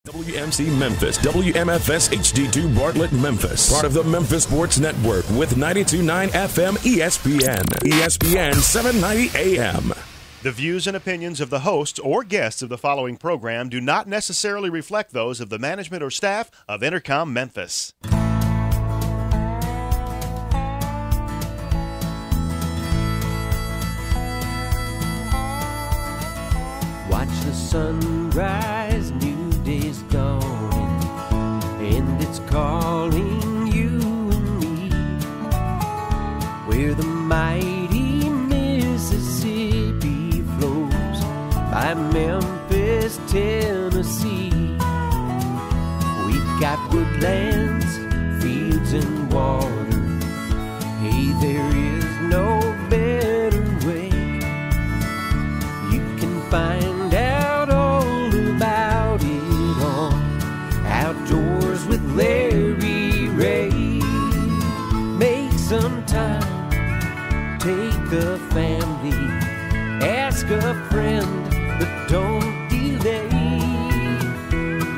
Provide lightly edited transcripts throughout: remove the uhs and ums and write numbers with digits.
WMC Memphis, WMFS HD2 Bartlett, Memphis. Part of the Memphis Sports Network with 92.9 FM ESPN. ESPN 790 AM. The views and opinions of the hosts or guests of the following program do not necessarily reflect those of the management or staff of Intercom Memphis. Watch the sunrise, new day's dawning, and it's calling you and me. Where the mighty Mississippi flows by Memphis, Tennessee. We've got woodlands, fields, and water. Hey, there is no better way. You can find out all about it on Outdoors with Larry Ray. Make some time, take the family, ask a friend, but don't delay.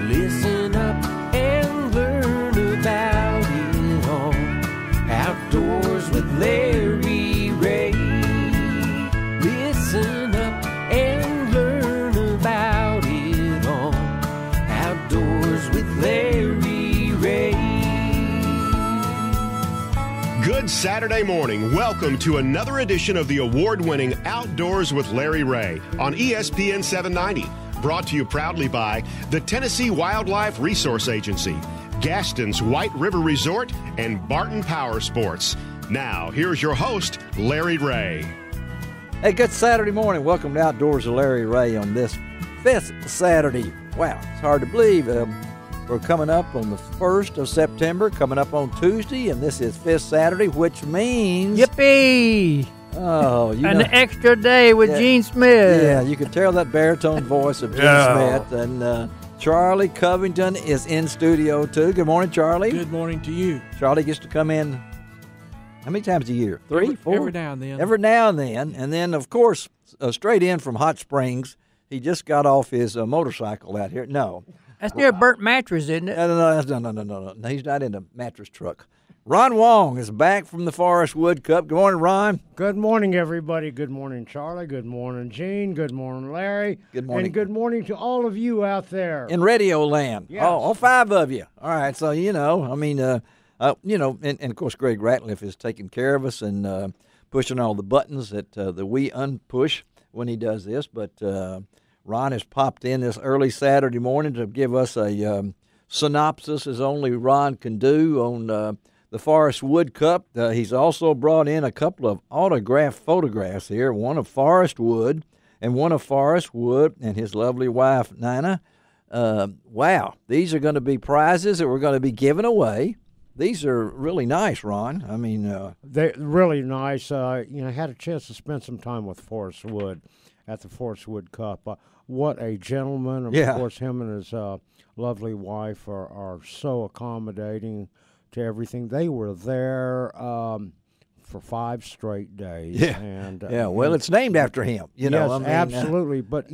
Listen up and learn about it all Outdoors with Larry Ray. Listen up and learn about it all Outdoors with Larry Ray. Good Saturday morning. Welcome to another edition of the award-winning Outdoors with Larry Ray on ESPN 790. Brought to you proudly by the Tennessee Wildlife Resource Agency, Gaston's White River Resort, and Barton Power Sports. Now, here's your host, Larry Ray. Hey, good Saturday morning. Welcome to Outdoors with Larry Ray on this 5th Saturday. Wow, it's hard to believe. We're coming up on the 1st of September, coming up on Tuesday, and this is 5th Saturday, which means... Yippee! Oh, An extra day with Gene Smith. Yeah, you can tell that baritone voice of Gene Smith. And Charlie Covington is in studio, too. Good morning, Charlie. Good morning to you. Charlie gets to come in how many times a year? 3, 4? Every now and then. Every now and then. And then, of course, straight in from Hot Springs, he just got off his motorcycle out here. No. That's near Burnt Mattress, isn't it? No. He's not in the mattress truck. Ron Wong is back from the Forest Wood Cup. Good morning, Ron. Good morning, everybody. Good morning, Charlie. Good morning, Gene. Good morning, Larry. Good morning. And good morning to all of you out there. In Radio Land. Yes. Oh, all 5 of you. All right, so, and of course, Greg Ratliff is taking care of us and pushing all the buttons that we unpush when he does this. But Ron has popped in this early Saturday morning to give us a synopsis, as only Ron can do, on the Forest Wood Cup. He's also brought in a couple of autographed photographs here, one of Forest Wood and one of Forest Wood and his lovely wife, Nina. Wow, these are going to be prizes that we're going to be giving away. These are really nice, Ron. I mean, they're really nice. I had a chance to spend some time with Forest Wood at the Forest Wood Cup. What a gentleman. Of course, him and his lovely wife are so accommodating to everything. They were there for 5 straight days. Yeah, and well, it's named after him. Yes, absolutely. But,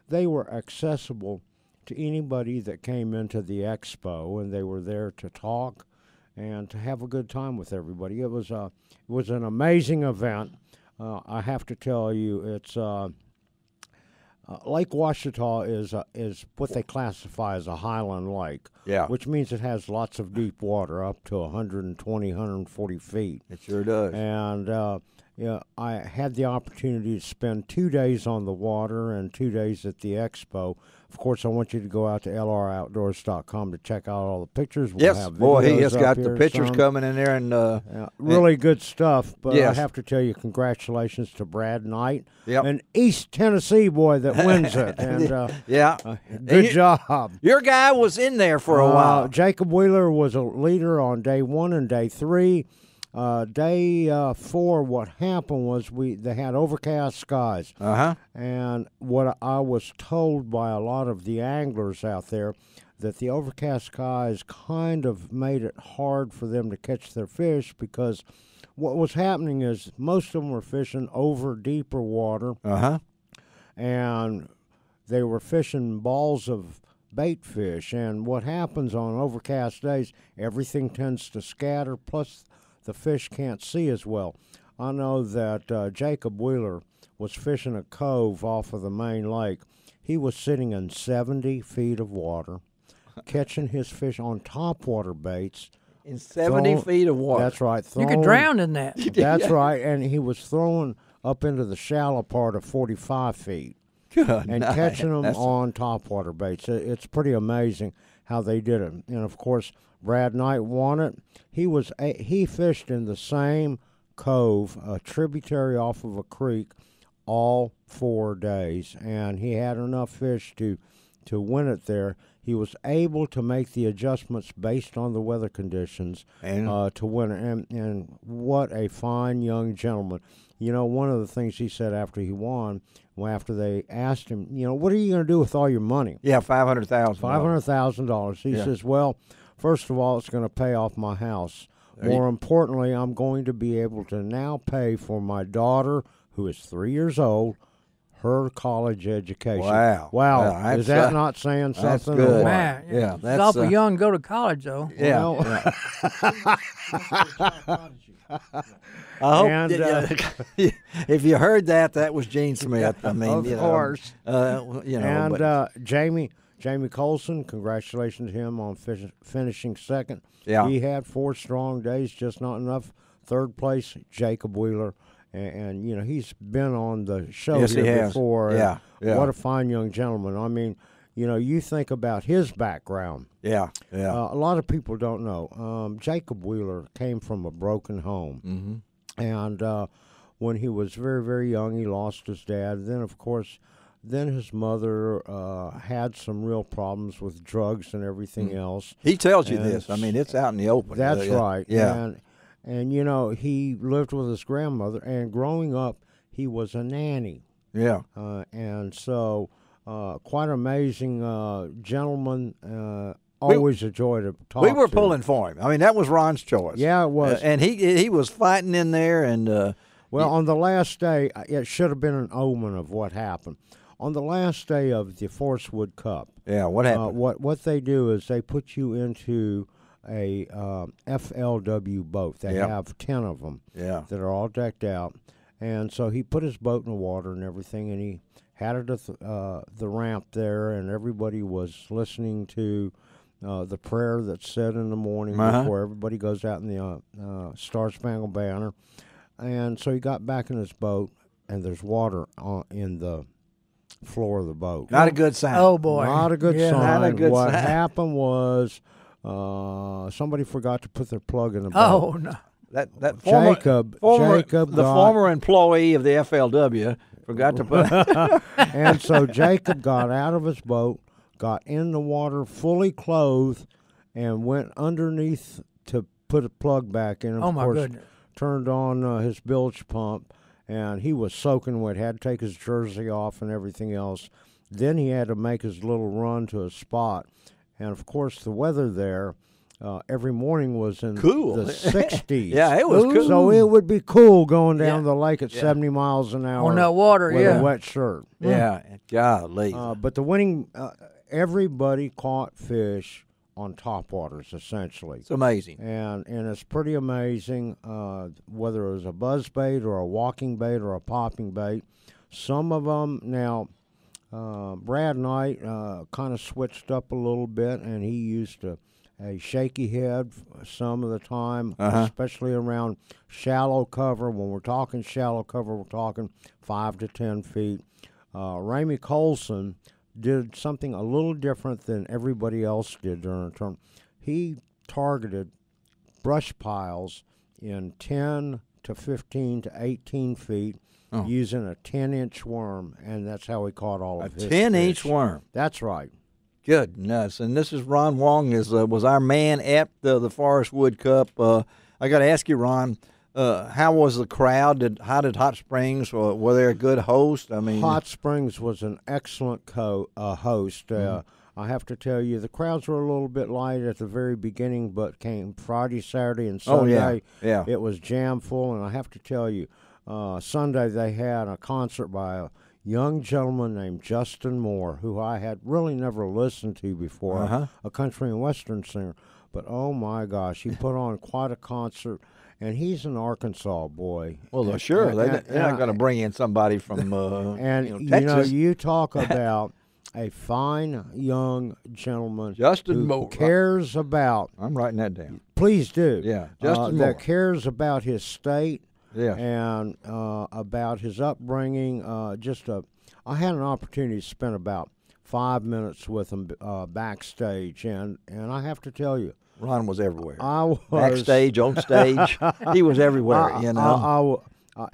they were accessible to anybody that came into the expo, and they were there to talk and to have a good time with everybody. It was an amazing event. I have to tell you, it's Lake Ouachita is what they classify as a highland lake, which means it has lots of deep water, up to 120, 140 feet. It sure does. And I had the opportunity to spend 2 days on the water and 2 days at the expo. Of course, I want you to go out to lroutdoors.com to check out all the pictures. We'll have he has got the pictures coming in there. And really good stuff. But I have to tell you, congratulations to Brad Knight, an East Tennessee boy that wins it. And good job. Your guy was in there for a while. Jacob Wheeler was a leader on day 1 and day 3. Day 4, what happened was they had overcast skies. And what I was told by a lot of the anglers out there, that the overcast skies kind of made it hard for them to catch their fish, because what was happening is most of them were fishing over deeper water. And they were fishing balls of bait fish. And what happens on overcast days, everything tends to scatter, plus the fish can't see as well. I know that Jacob Wheeler was fishing a cove off of the main lake. He was sitting in 70 feet of water, catching his fish on topwater baits. In 70 feet of water. That's right. You could drown in that. That's right. And he was throwing up into the shallow part of 45 feet. Good and night. catching them That's on topwater baits. It's pretty amazing how they did it. And, of course, Brad Knight won it. He fished in the same cove, a tributary off of a creek, all 4 days. And he had enough fish to win it there. He was able to make the adjustments based on the weather conditions to win it. And what a fine young gentleman. You know, one of the things he said after he won, after they asked him, you know, what are you going to do with all your money? Yeah, $500,000. $500,000. He says, well, first of all, it's going to pay off my house. More importantly, I'm going to be able to now pay for my daughter, who is 3 years old, her college education. Wow. Wow. Is that not saying something? That's good. Man, Yeah, it's that's awful young to go to college, though. Yeah. Well, I hope And, if you heard that was Gene Smith. I mean, of course. And Jamie Colson, congratulations to him on finishing second. Yeah. He had 4 strong days, just not enough. Third place, Jacob Wheeler. And you know, he's been on the show Yes, he here has. before. Yeah. What a fine young gentleman. I mean, you know, you think about his background. Yeah. A lot of people don't know. Jacob Wheeler came from a broken home. Mm-hmm. And when he was very, very young, he lost his dad. Then, of course, his mother had some real problems with drugs and everything else. He tells you this. I mean, it's out in the open. That's right. Yeah. And, you know, he lived with his grandmother, and growing up, he was a nanny. Yeah. And so, quite amazing gentleman. Always a joy to talk to. We were pulling for him. I mean, that was Ron's choice. Yeah, it was. And he was fighting in there. And well, on the last day, it should have been an omen of what happened. On the last day of the Forestwood Cup. Yeah, what happened? What they do is they put you into a FLW boat. They have 10 of them that are all decked out. And so he put his boat in the water and everything, and he had it at the ramp there, and everybody was listening to the prayer that's said in the morning before everybody goes out in the Star Spangled Banner. And so he got back in his boat, and there's water in the floor of the boat. Not a good sign. Oh, boy. Not a good sign. Not a good what sign. happened was somebody forgot to put their plug in the boat. Oh, no. That former, Jacob the former employee of the FLW forgot to put. And so Jacob got out of his boat, got in the water fully clothed, and went underneath to put a plug back in. Oh, my goodness. Turned on his bilge pump, and he was soaking wet, had to take his jersey off and everything else. Then he had to make his little run to a spot. And, of course, the weather there every morning was in cool. the 60s. Yeah, it was cool. So it would be cool going down the lake at 70 miles an hour. On that water, with a wet shirt. Yeah, golly. But the winning, everybody caught fish on topwaters, essentially. It's amazing. And it's pretty amazing, whether it was a buzz bait or a walking bait or a popping bait. Some of them, now, Brad Knight kind of switched up a little bit, and he used a shaky head some of the time, especially around shallow cover. When we're talking shallow cover, we're talking 5 to 10 feet. Ramey Colson did something a little different than everybody else did during the term. He targeted brush piles in 10 to 15 to 18 feet using a 10-inch worm, and that's how he caught all of his 10-inch fish. worm. That's right. Goodness. And this is Ron Wong, was our man at the Forestwood Cup. I got to ask you, Ron, how was the crowd? How did Hot Springs? Were they a good host? I mean, Hot Springs was an excellent host. I have to tell you, the crowds were a little bit light at the very beginning, but came Friday, Saturday, and Sunday. Yeah. It was jam full, and I have to tell you, Sunday they had a concert by a young gentleman named Justin Moore, who I had really never listened to before, a country and western singer. But, oh, my gosh, he put on quite a concert, and he's an Arkansas boy. Well, sure. They're not going to bring in somebody from Texas. You talk about a fine young gentleman Justin who Moore cares about. I'm writing that down. Please do. Yeah, Justin Moore. That cares about his state. Yeah. And about his upbringing. I had an opportunity to spend about 5 minutes with him backstage, and I have to tell you, Ron was everywhere. I was backstage, on stage. He was everywhere.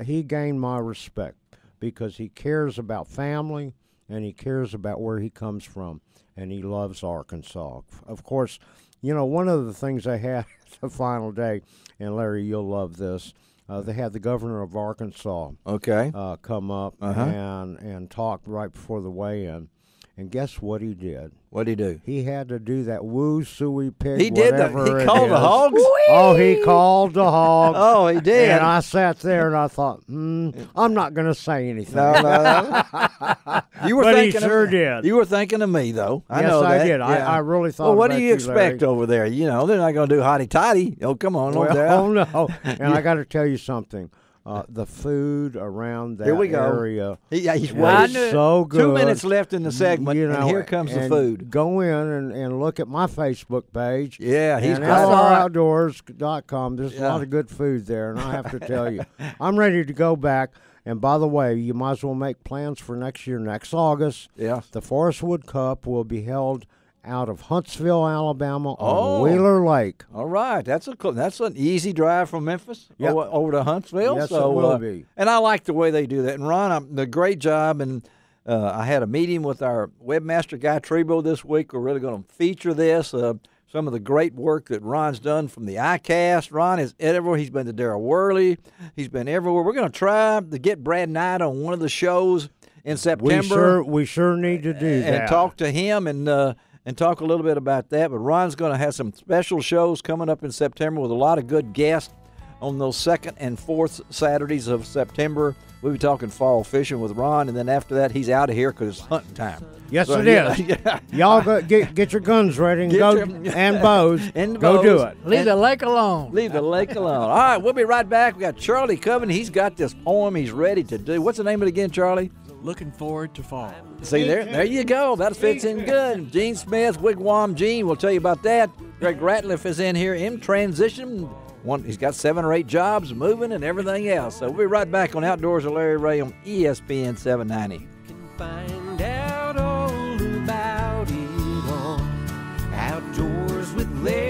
He gained my respect because he cares about family and he cares about where he comes from, and he loves Arkansas. Of course, one of the things they had the final day, and Larry, you'll love this. They had the governor of Arkansas come up and talk right before the weigh-in. And guess what he did? What did he do? He had to do that woo-suey pig. He did that. He called the hogs? Oh, he called the hogs. Oh, he did. And I sat there and I thought, I'm not going to say anything. No. You were but thinking he sure did. You were thinking of me, though. I know that. I did. Yeah. I really thought. Well, what about do you expect Larry. over there? They're not going to do hotty-totty. Oh, come on. Oh, no. And I got to tell you something. The food around that area he's so good. 2 minutes left in the segment, and here comes the food. Go in and look at my Facebook page. Yeah, he's and got LROutdoors.com. There's a lot of good food there, and I have to tell you, I'm ready to go back. And by the way, you might as well make plans for next year. Next August, the Forest Wood Cup will be held out of Huntsville, Alabama, on Wheeler Lake. All right, that's an easy drive from Memphis over to Huntsville. Yes, so, it will be. And I like the way they do that. And Ron, the great job. And I had a meeting with our webmaster Guy Trebo this week. We're really going to feature this. Some of the great work that Ron's done from the ICAST. Ron is everywhere. He's been to Darrell Worley. He's been everywhere. We're going to try to get Brad Knight on one of the shows in September. We sure need to do that. And talk to him and talk a little bit about that. But Ron's going to have some special shows coming up in September with a lot of good guests on those 2nd and 4th Saturdays of September. We'll be talking fall fishing with Ron, and then after that, he's out of here because it's hunting time. Yes, it is. Yeah. Y'all get your guns ready and and bows. Go do it. Leave the lake alone. Leave the lake alone. All right, we'll be right back. We got Charlie Covington. He's got this poem he's ready to do. What's the name of it again, Charlie? Looking forward to fall. See, there you go. That fits in good. Gene Smith, Wigwam Gene, we'll tell you about that. Greg Ratliff is in here in transition. He's got 7 or 8 jobs moving and everything else. So we'll be right back on Outdoors with Larry Ray on ESPN 790. Find out all about it on Outdoors with Larry.